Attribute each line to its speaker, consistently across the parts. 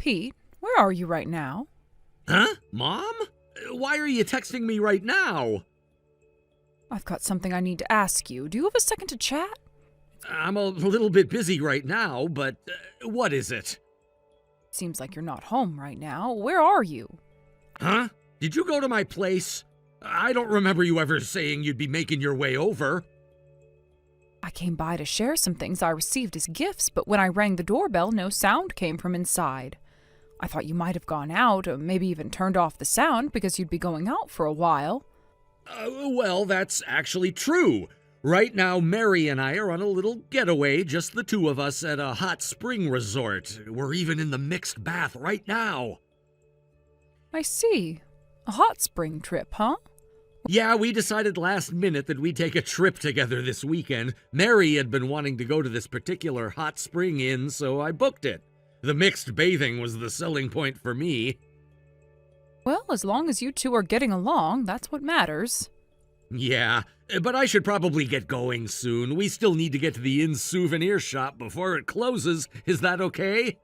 Speaker 1: Pete, where are you right now?
Speaker 2: Huh? Mom? Why are you texting me right now?
Speaker 1: I've got something I need to ask you. Do you have a second to chat?
Speaker 2: I'm a little bit busy right now, but what is it?
Speaker 1: Seems like you're not home right now. Where are you?
Speaker 2: Huh? Did you go to my place? I don't remember you ever saying you'd be making your way over.
Speaker 1: I came by to share some things I received as gifts, but when I rang the doorbell, no sound came from inside. I thought you might have gone out, or maybe even turned off the sound because you'd be going out for a while.
Speaker 2: Well, that's actually true. Right now, Mary and I are on a little getaway, just the two of us at a hot spring resort. We're even in the mixed bath right now.
Speaker 1: I see. A hot spring trip, huh?
Speaker 2: Yeah, we decided last minute that we'd take a trip together this weekend. Mary had been wanting to go to this particular hot spring inn, so I booked it. The mixed bathing was the selling point for me.
Speaker 1: Well, as long as you two are getting along, that's what matters.
Speaker 2: Yeah, but I should probably get going soon. We still need to get to the inn's souvenir shop before it closes. Is that okay?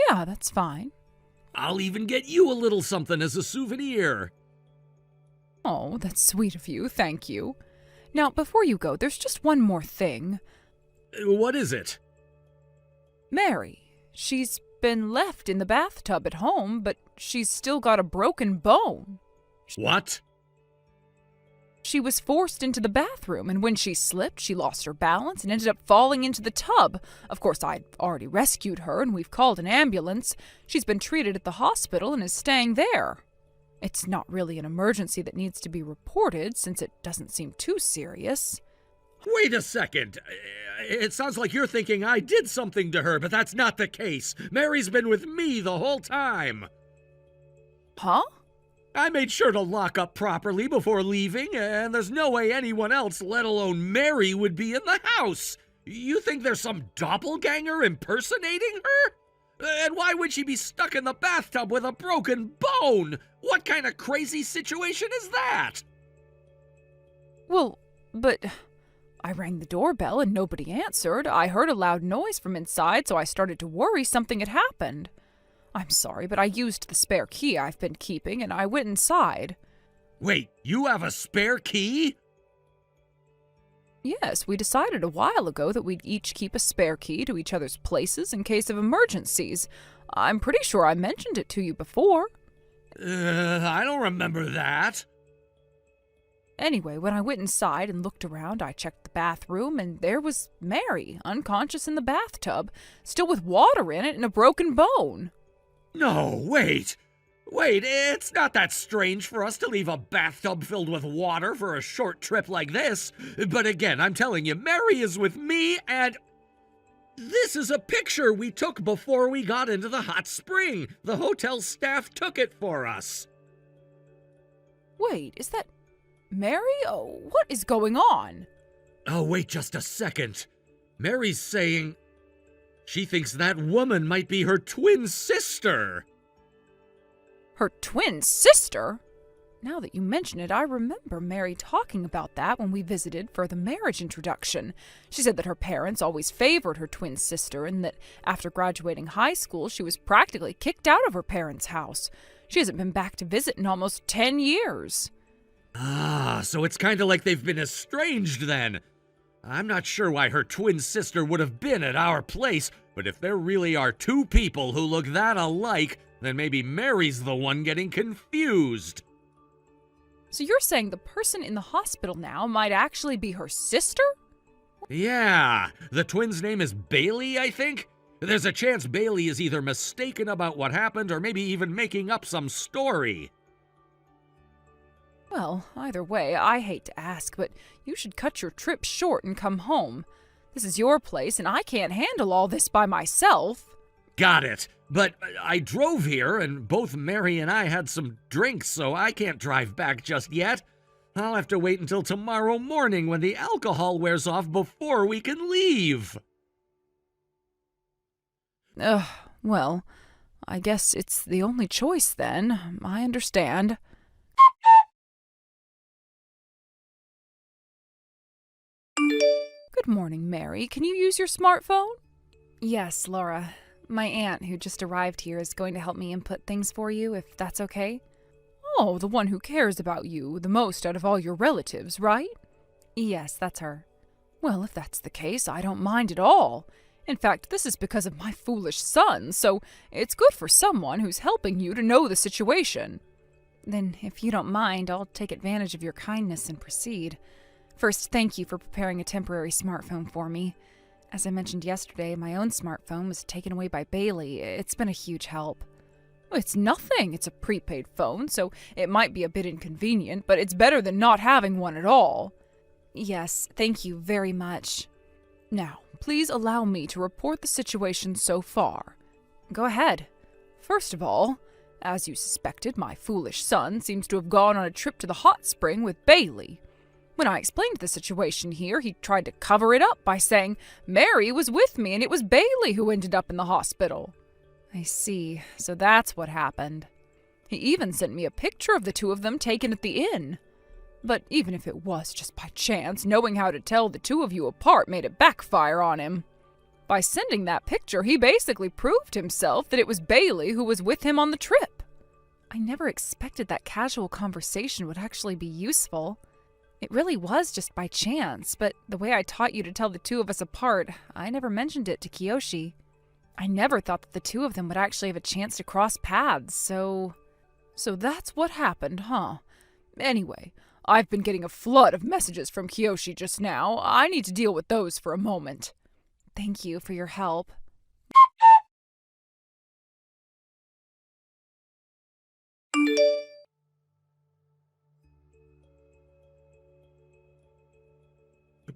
Speaker 1: Yeah, that's fine.
Speaker 2: I'll even get you a little something as a souvenir.
Speaker 1: Oh, that's sweet of you, thank you. Now, before you go, there's just one more thing.
Speaker 2: What is it?
Speaker 1: Mary, she's been left in the bathtub at home, but she's still got a broken bone.
Speaker 2: What?
Speaker 1: She was forced into the bathroom, and when she slipped, she lost her balance and ended up falling into the tub. Of course, I'd already rescued her, and we've called an ambulance. She's been treated at the hospital and is staying there. It's not really an emergency that needs to be reported, since it doesn't seem too serious.
Speaker 2: Wait a second. It sounds like you're thinking I did something to her, but that's not the case. Mary's been with me the whole time.
Speaker 1: Huh?
Speaker 2: I made sure to lock up properly before leaving, and there's no way anyone else, let alone Mary, would be in the house. You think there's some doppelganger impersonating her? And why would she be stuck in the bathtub with a broken bone? What kind of crazy situation is that?
Speaker 1: Well, but I rang the doorbell and nobody answered. I heard a loud noise from inside, so I started to worry something had happened. I'm sorry, but I used the spare key I've been keeping, and I went inside.
Speaker 2: Wait, you have a spare key?
Speaker 1: Yes, we decided a while ago that we'd each keep a spare key to each other's places in case of emergencies. I'm pretty sure I mentioned it to you before.
Speaker 2: I don't remember that.
Speaker 1: Anyway, when I went inside and looked around, I checked the bathroom, and there was Mary, unconscious in the bathtub, still with water in it and a broken bone.
Speaker 2: No, wait, it's not that strange for us to leave a bathtub filled with water for a short trip like this. But again, I'm telling you, Mary is with me, and this is a picture we took before we got into the hot spring. The hotel staff took it for us.
Speaker 1: Wait, is that Mary? Oh, what is going on?
Speaker 2: Oh, wait just a second. Mary's saying she thinks that woman might be her twin sister.
Speaker 1: Her twin sister? Now that you mention it, I remember Mary talking about that when we visited for the marriage introduction. She said that her parents always favored her twin sister and that after graduating high school, she was practically kicked out of her parents' house. She hasn't been back to visit in almost 10 years.
Speaker 2: Ah, so it's kind of like they've been estranged then. I'm not sure why her twin sister would have been at our place, but if there really are two people who look that alike, then maybe Mary's the one getting confused.
Speaker 1: So you're saying the person in the hospital now might actually be her sister?
Speaker 2: Yeah, the twin's name is Bailey, I think. There's a chance Bailey is either mistaken about what happened or maybe even making up some story.
Speaker 1: Well, either way, I hate to ask, but you should cut your trip short and come home. This is your place, and I can't handle all this by myself.
Speaker 2: Got it. But I drove here, and both Mary and I had some drinks, so I can't drive back just yet. I'll have to wait until tomorrow morning when the alcohol wears off before we can leave.
Speaker 1: Well, I guess it's the only choice then. I understand. Good morning, Mary. Can you use your smartphone?
Speaker 3: Yes, Laura.
Speaker 1: My aunt, who just arrived here, is going to help me input things for you, if that's okay. Oh, the one who cares about you the most out of all your relatives, right? Yes, that's her. Well, if that's the case, I don't mind at all. In fact, this is because of my foolish son, so it's good for someone who's helping you to know the situation. Then, if you don't mind, I'll take advantage of your kindness and proceed. First, thank you for preparing a temporary smartphone for me. As I mentioned yesterday, my own smartphone was taken away by Bailey. It's been a huge help. It's nothing. It's a prepaid phone, so it might be a bit inconvenient, but it's better than not having one at all. Yes, thank you very much. Now, please allow me to report the situation so far. Go ahead. First of all, as you suspected, my foolish son seems to have gone on a trip to the hot spring with Bailey. When I explained the situation here, he tried to cover it up by saying Mary was with me and it was Bailey who ended up in the hospital. I see, so that's what happened. He even sent me a picture of the two of them taken at the inn. But even if it was just by chance, knowing how to tell the two of you apart made it backfire on him. By sending that picture, he basically proved himself that it was Bailey who was with him on the trip. I never expected that casual conversation would actually be useful. It really was just by chance, but the way I taught you to tell the two of us apart, I never mentioned it to Kiyoshi. I never thought that the two of them would actually have a chance to cross paths, so that's what happened, huh? Anyway, I've been getting a flood of messages from Kiyoshi just now. I need to deal with those for a moment. Thank you for your help.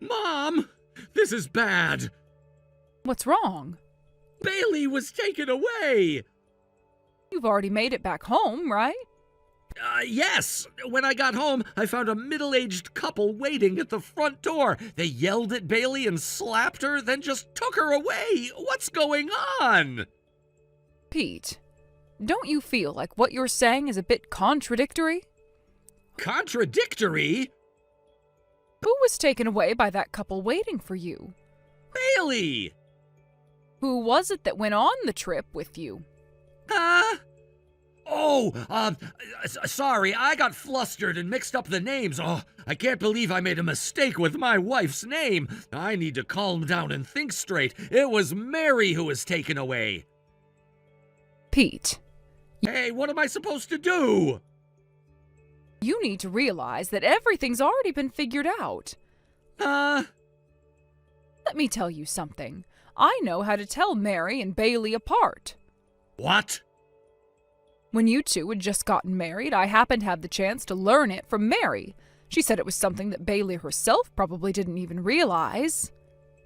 Speaker 2: Mom! This is bad!
Speaker 1: What's wrong?
Speaker 2: Bailey was taken away!
Speaker 1: You've already made it back home, right?
Speaker 2: Yes. When I got home, I found a middle-aged couple waiting at the front door. They yelled at Bailey and slapped her, then just took her away. What's going on?
Speaker 1: Pete, don't you feel like what you're saying is a bit contradictory?
Speaker 2: Contradictory?
Speaker 1: Who was taken away by that couple waiting for you?
Speaker 2: Bailey!
Speaker 1: Who was it that went on the trip with you?
Speaker 2: Sorry, I got flustered and mixed up the names. Oh, I can't believe I made a mistake with my wife's name. I need to calm down and think straight. It was Mary who was taken away.
Speaker 1: Pete.
Speaker 2: Hey, what am I supposed to do?
Speaker 1: You need to realize that everything's already been figured out. Let me tell you something. I know how to tell Mary and Bailey apart.
Speaker 2: What?
Speaker 1: When you two had just gotten married, I happened to have the chance to learn it from Mary. She said it was something that Bailey herself probably didn't even realize.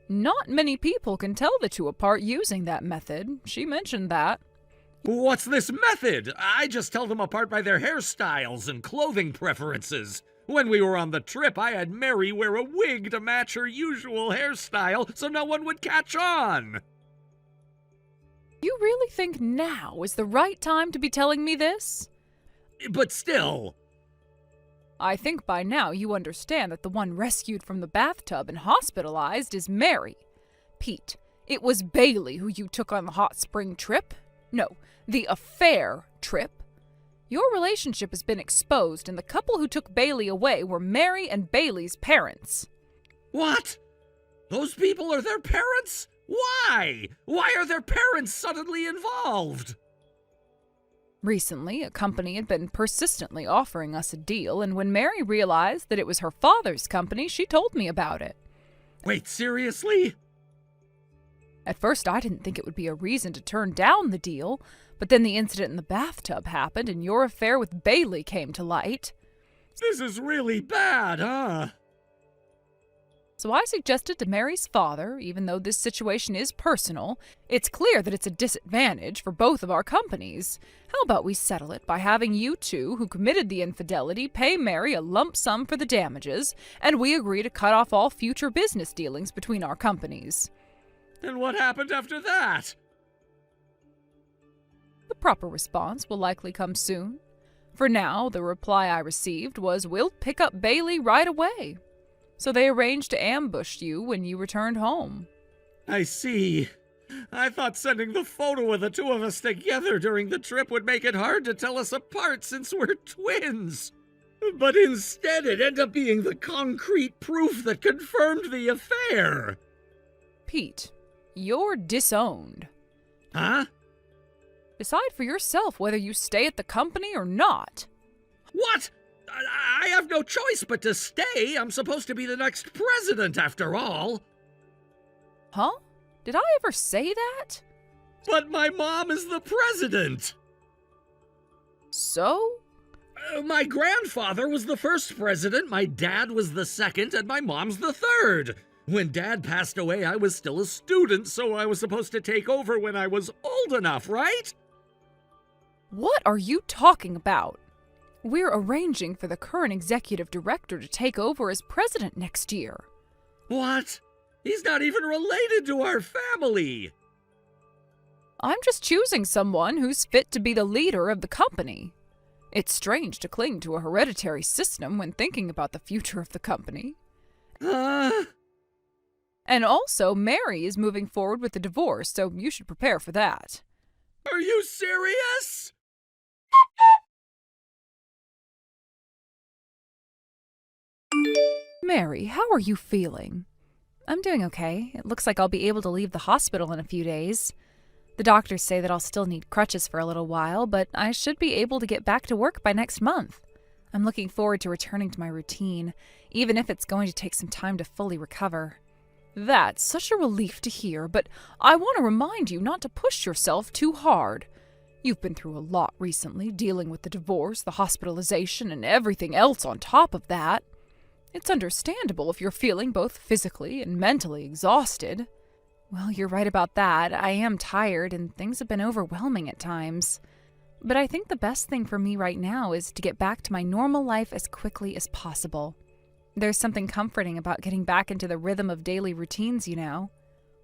Speaker 1: Not many people can tell the two apart using that method. She mentioned that.
Speaker 2: What's this method? I just tell them apart by their hairstyles and clothing preferences. When we were on the trip, I had Mary wear a wig to match her usual hairstyle so no one would catch on.
Speaker 1: You really think now is the right time to be telling me this?
Speaker 2: But still.
Speaker 1: I think by now you understand that the one rescued from the bathtub and hospitalized is Mary. Pete, it was Bailey who you took on the hot spring trip. No, the affair trip. Your relationship has been exposed, and the couple who took Bailey away were Mary and Bailey's parents.
Speaker 2: What? Those people are their parents? Why? Why are their parents suddenly involved?
Speaker 1: Recently, a company had been persistently offering us a deal, and when Mary realized that it was her father's company, she told me about it.
Speaker 2: Wait, seriously?
Speaker 1: At first, I didn't think it would be a reason to turn down the deal, but then the incident in the bathtub happened, and your affair with Bailey came to light.
Speaker 2: This is really bad, huh?
Speaker 1: So I suggested to Mary's father, even though this situation is personal, it's clear that it's a disadvantage for both of our companies. How about we settle it by having you two, who committed the infidelity, pay Mary a lump sum for the damages, and we agree to cut off all future business dealings between our companies.
Speaker 2: And what happened after that?
Speaker 1: The proper response will likely come soon. For now, the reply I received was, "We'll pick up Bailey right away." So they arranged to ambush you when you returned home.
Speaker 2: I see. I thought sending the photo of the two of us together during the trip would make it hard to tell us apart since we're twins. But instead it ended up being the concrete proof that confirmed the affair.
Speaker 1: Pete, you're disowned.
Speaker 2: Huh?
Speaker 1: Decide for yourself whether you stay at the company or not.
Speaker 2: What? I have no choice but to stay. I'm supposed to be the next president after all.
Speaker 1: Huh? Did I ever say that?
Speaker 2: But my mom is the president.
Speaker 1: So?
Speaker 2: My grandfather was the first president, my dad was the second, and my mom's the third. When Dad passed away, I was still a student, so I was supposed to take over when I was old enough, right?
Speaker 1: What are you talking about? We're arranging for the current executive director to take over as president next year.
Speaker 2: What? He's not even related to our family.
Speaker 1: I'm just choosing someone who's fit to be the leader of the company. It's strange to cling to a hereditary system when thinking about the future of the company. And also, Mary is moving forward with the divorce, so you should prepare for that.
Speaker 2: Are you serious?
Speaker 1: Mary, how are you feeling? I'm doing okay. It looks like I'll be able to leave the hospital in a few days. The doctors say that I'll still need crutches for a little while, but I should be able to get back to work by next month. I'm looking forward to returning to my routine, even if it's going to take some time to fully recover. That's such a relief to hear, but I want to remind you not to push yourself too hard. You've been through a lot recently, dealing with the divorce, the hospitalization, and everything else on top of that. It's understandable if you're feeling both physically and mentally exhausted. Well, you're right about that. I am tired, and things have been overwhelming at times. But I think the best thing for me right now is to get back to my normal life as quickly as possible. There's something comforting about getting back into the rhythm of daily routines, you know.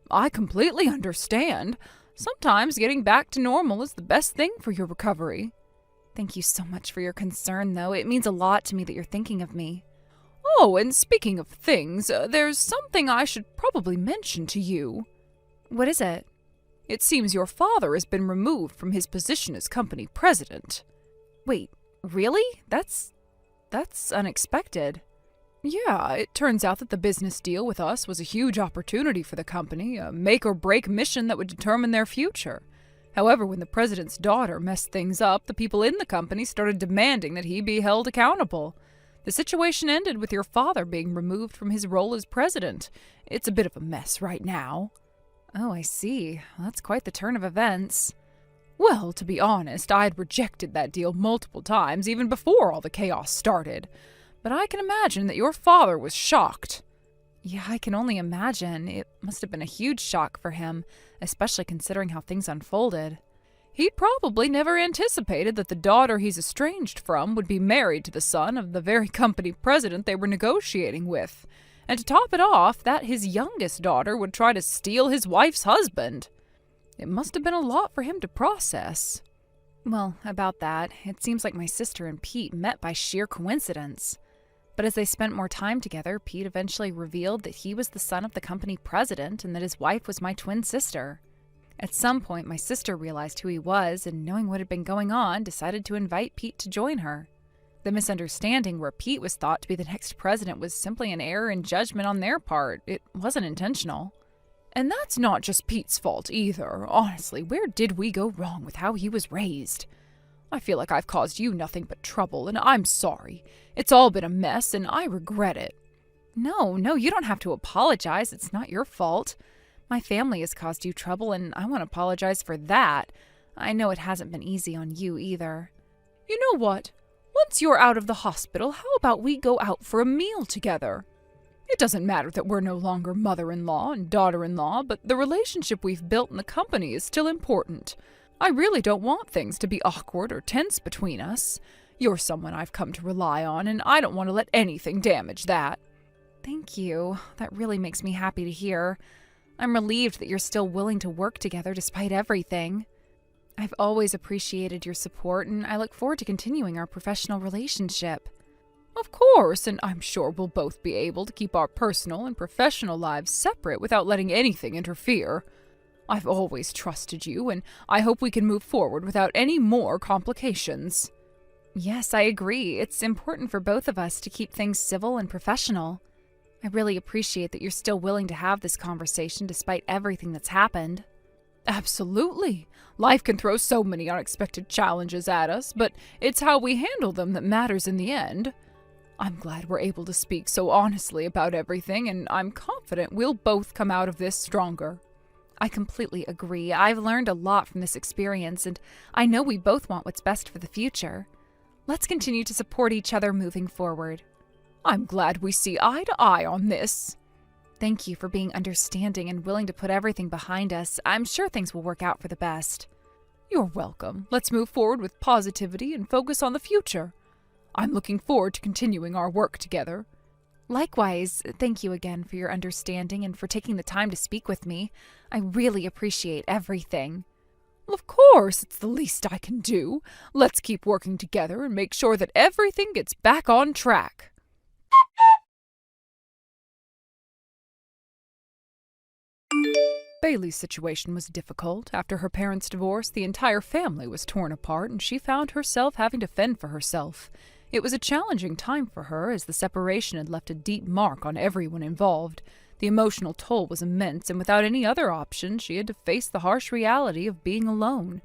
Speaker 1: I completely understand. Sometimes getting back to normal is the best thing for your recovery. Thank you so much for your concern, though. It means a lot to me that you're thinking of me. Oh, and speaking of things, there's something I should probably mention to you. What is it? It seems your father has been removed from his position as company president. Wait, really? That's unexpected. Yeah, it turns out that the business deal with us was a huge opportunity for the company, a make-or-break mission that would determine their future. However, when the president's daughter messed things up, the people in the company started demanding that he be held accountable. The situation ended with your father being removed from his role as president. It's a bit of a mess right now. Oh, I see. Well, that's quite the turn of events. Well, to be honest, I had rejected that deal multiple times, even before all the chaos started. But I can imagine that your father was shocked. Yeah, I can only imagine. It must have been a huge shock for him, especially considering how things unfolded. He'd probably never anticipated that the daughter he's estranged from would be married to the son of the very company president they were negotiating with. And to top it off, that his youngest daughter would try to steal his wife's husband. It must have been a lot for him to process. Well, about that, it seems like my sister and Pete met by sheer coincidence. But as they spent more time together, Pete eventually revealed that he was the son of the company president and that his wife was my twin sister. At some point, my sister realized who he was and, knowing what had been going on, decided to invite Pete to join her. The misunderstanding where Pete was thought to be the next president was simply an error in judgment on their part. It wasn't intentional. And that's not just Pete's fault either. Honestly, where did we go wrong with how he was raised? I feel like I've caused you nothing but trouble, and I'm sorry. It's all been a mess, and I regret it. No, you don't have to apologize. It's not your fault. My family has caused you trouble, and I want to apologize for that. I know it hasn't been easy on you either. You know what? Once you're out of the hospital, how about we go out for a meal together? It doesn't matter that we're no longer mother-in-law and daughter-in-law, but the relationship we've built in the company is still important. I really don't want things to be awkward or tense between us. You're someone I've come to rely on, and I don't want to let anything damage that. Thank you. That really makes me happy to hear. I'm relieved that you're still willing to work together despite everything. I've always appreciated your support, and I look forward to continuing our professional relationship. Of course, and I'm sure we'll both be able to keep our personal and professional lives separate without letting anything interfere. I've always trusted you, and I hope we can move forward without any more complications." "Yes, I agree. It's important for both of us to keep things civil and professional. I really appreciate that you're still willing to have this conversation despite everything that's happened." Absolutely. Life can throw so many unexpected challenges at us, but it's how we handle them that matters in the end. I'm glad we're able to speak so honestly about everything, and I'm confident we'll both come out of this stronger.
Speaker 3: I completely agree. I've learned a lot from this experience, and I know we both want what's best for the future. Let's continue to support each other moving forward.
Speaker 1: I'm glad we see eye to eye on this.
Speaker 3: Thank you for being understanding and willing to put everything behind us. I'm sure things will work out for the best.
Speaker 1: You're welcome. Let's move forward with positivity and focus on the future. I'm looking forward to continuing our work together.
Speaker 3: Likewise, thank you again for your understanding and for taking the time to speak with me. I really appreciate everything.
Speaker 1: Of course, it's the least I can do. Let's keep working together and make sure that everything gets back on track. Bailey's situation was difficult. After her parents' divorce, the entire family was torn apart, and she found herself having to fend for herself. It was a challenging time for her, as the separation had left a deep mark on everyone involved. The emotional toll was immense, and without any other option, she had to face the harsh reality of being alone.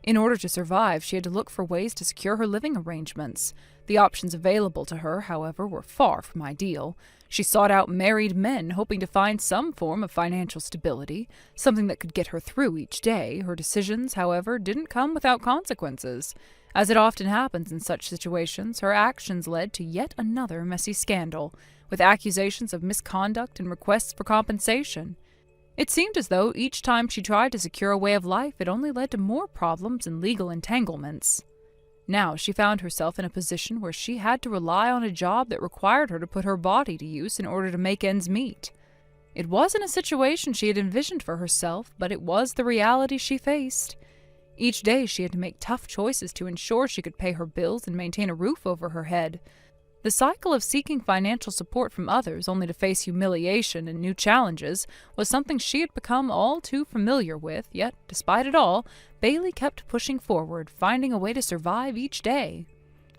Speaker 1: In order to survive, she had to look for ways to secure her living arrangements. The options available to her, however, were far from ideal. She sought out married men, hoping to find some form of financial stability, something that could get her through each day. Her decisions, however, didn't come without consequences. As it often happens in such situations, her actions led to yet another messy scandal, with accusations of misconduct and requests for compensation. It seemed as though each time she tried to secure a way of life, it only led to more problems and legal entanglements. Now she found herself in a position where she had to rely on a job that required her to put her body to use in order to make ends meet. It wasn't a situation she had envisioned for herself, but it was the reality she faced. Each day she had to make tough choices to ensure she could pay her bills and maintain a roof over her head. The cycle of seeking financial support from others only to face humiliation and new challenges was something she had become all too familiar with, yet, despite it all, Bailey kept pushing forward, finding a way to survive each day.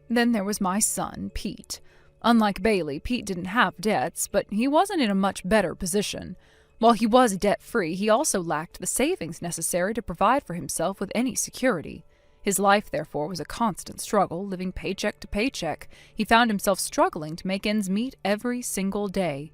Speaker 1: Then there was my son, Pete. Unlike Bailey, Pete didn't have debts, but he wasn't in a much better position. While he was debt-free, he also lacked the savings necessary to provide for himself with any security. His life, therefore, was a constant struggle, living paycheck to paycheck. He found himself struggling to make ends meet every single day.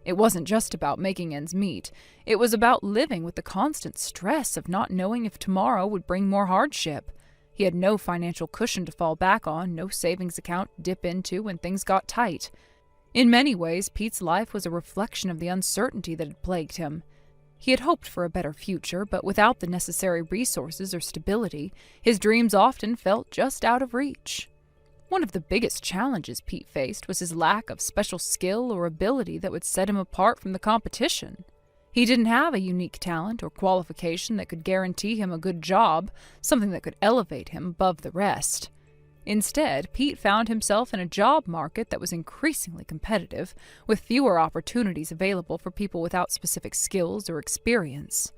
Speaker 1: It wasn't just about making ends meet. It was about living with the constant stress of not knowing if tomorrow would bring more hardship. He had no financial cushion to fall back on, no savings account to dip into when things got tight. In many ways, Pete's life was a reflection of the uncertainty that had plagued him. He had hoped for a better future, but without the necessary resources or stability, his dreams often felt just out of reach. One of the biggest challenges Pete faced was his lack of special skill or ability that would set him apart from the competition. He didn't have a unique talent or qualification that could guarantee him a good job, something that could elevate him above the rest. Instead, Pete found himself in a job market that was increasingly competitive, with fewer opportunities available for people without specific skills or experience.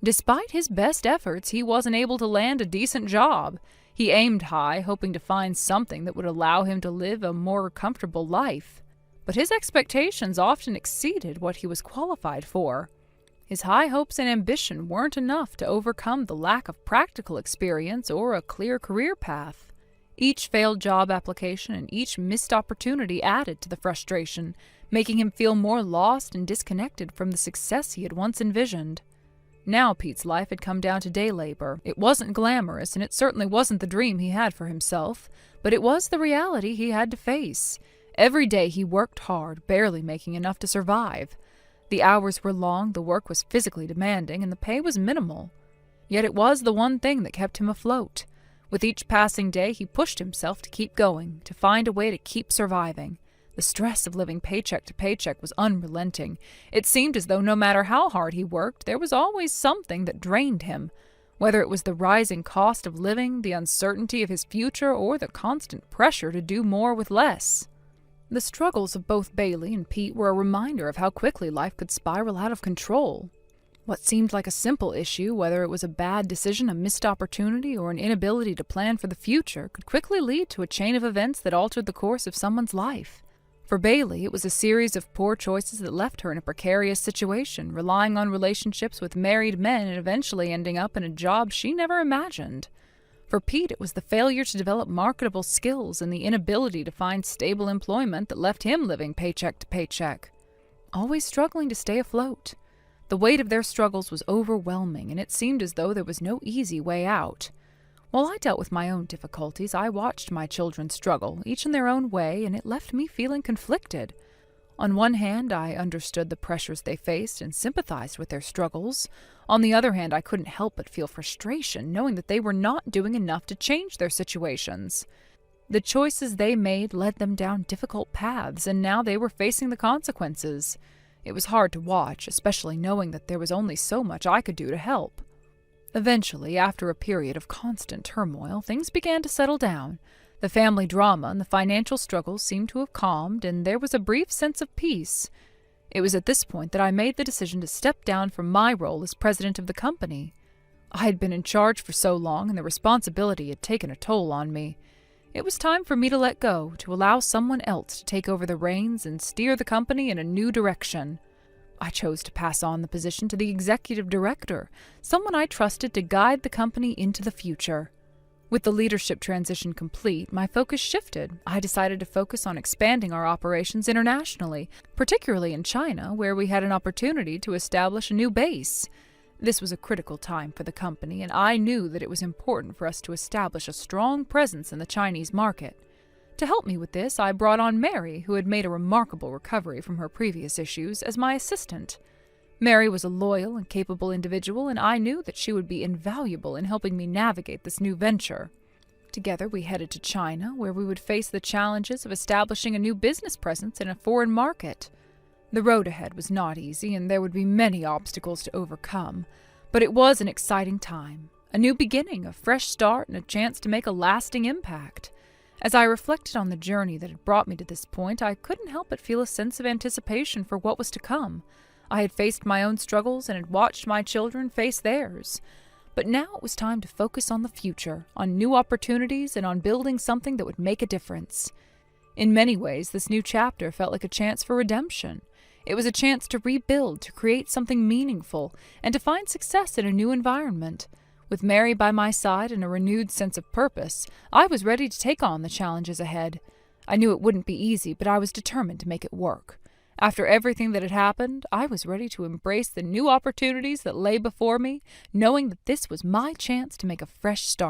Speaker 1: Despite his best efforts, he wasn't able to land a decent job. He aimed high, hoping to find something that would allow him to live a more comfortable life. But his expectations often exceeded what he was qualified for. His high hopes and ambition weren't enough to overcome the lack of practical experience or a clear career path. Each failed job application and each missed opportunity added to the frustration, making him feel more lost and disconnected from the success he had once envisioned. Now Pete's life had come down to day labor. It wasn't glamorous, and it certainly wasn't the dream he had for himself, but it was the reality he had to face. Every day he worked hard, barely making enough to survive. The hours were long, the work was physically demanding, and the pay was minimal. Yet it was the one thing that kept him afloat. With each passing day, he pushed himself to keep going, to find a way to keep surviving. The stress of living paycheck to paycheck was unrelenting. It seemed as though no matter how hard he worked, there was always something that drained him. Whether it was the rising cost of living, the uncertainty of his future, or the constant pressure to do more with less. The struggles of both Bailey and Pete were a reminder of how quickly life could spiral out of control. What seemed like a simple issue, whether it was a bad decision, a missed opportunity, or an inability to plan for the future, could quickly lead to a chain of events that altered the course of someone's life. For Bailey, it was a series of poor choices that left her in a precarious situation, relying on relationships with married men and eventually ending up in a job she never imagined. For Pete, it was the failure to develop marketable skills and the inability to find stable employment that left him living paycheck to paycheck, always struggling to stay afloat. The weight of their struggles was overwhelming, and it seemed as though there was no easy way out. While I dealt with my own difficulties, I watched my children struggle, each in their own way, and it left me feeling conflicted. On one hand, I understood the pressures they faced and sympathized with their struggles. On the other hand, I couldn't help but feel frustration, knowing that they were not doing enough to change their situations. The choices they made led them down difficult paths, and now they were facing the consequences. It was hard to watch, especially knowing that there was only so much I could do to help. Eventually, after a period of constant turmoil, things began to settle down. The family drama and the financial struggles seemed to have calmed, and there was a brief sense of peace. It was at this point that I made the decision to step down from my role as president of the company. I had been in charge for so long, and the responsibility had taken a toll on me. It was time for me to let go, to allow someone else to take over the reins and steer the company in a new direction. I chose to pass on the position to the executive director, someone I trusted to guide the company into the future. With the leadership transition complete, my focus shifted. I decided to focus on expanding our operations internationally, particularly in China, where we had an opportunity to establish a new base. This was a critical time for the company, and I knew that it was important for us to establish a strong presence in the Chinese market. To help me with this, I brought on Mary, who had made a remarkable recovery from her previous issues, as my assistant. Mary was a loyal and capable individual, and I knew that she would be invaluable in helping me navigate this new venture. Together we headed to China, where we would face the challenges of establishing a new business presence in a foreign market. The road ahead was not easy, and there would be many obstacles to overcome, but it was an exciting time, a new beginning, a fresh start, and a chance to make a lasting impact. As I reflected on the journey that had brought me to this point, I couldn't help but feel a sense of anticipation for what was to come. I had faced my own struggles and had watched my children face theirs. But now it was time to focus on the future, on new opportunities, and on building something that would make a difference. In many ways, this new chapter felt like a chance for redemption. It was a chance to rebuild, to create something meaningful, and to find success in a new environment. With Mary by my side and a renewed sense of purpose, I was ready to take on the challenges ahead. I knew it wouldn't be easy, but I was determined to make it work. After everything that had happened, I was ready to embrace the new opportunities that lay before me, knowing that this was my chance to make a fresh start.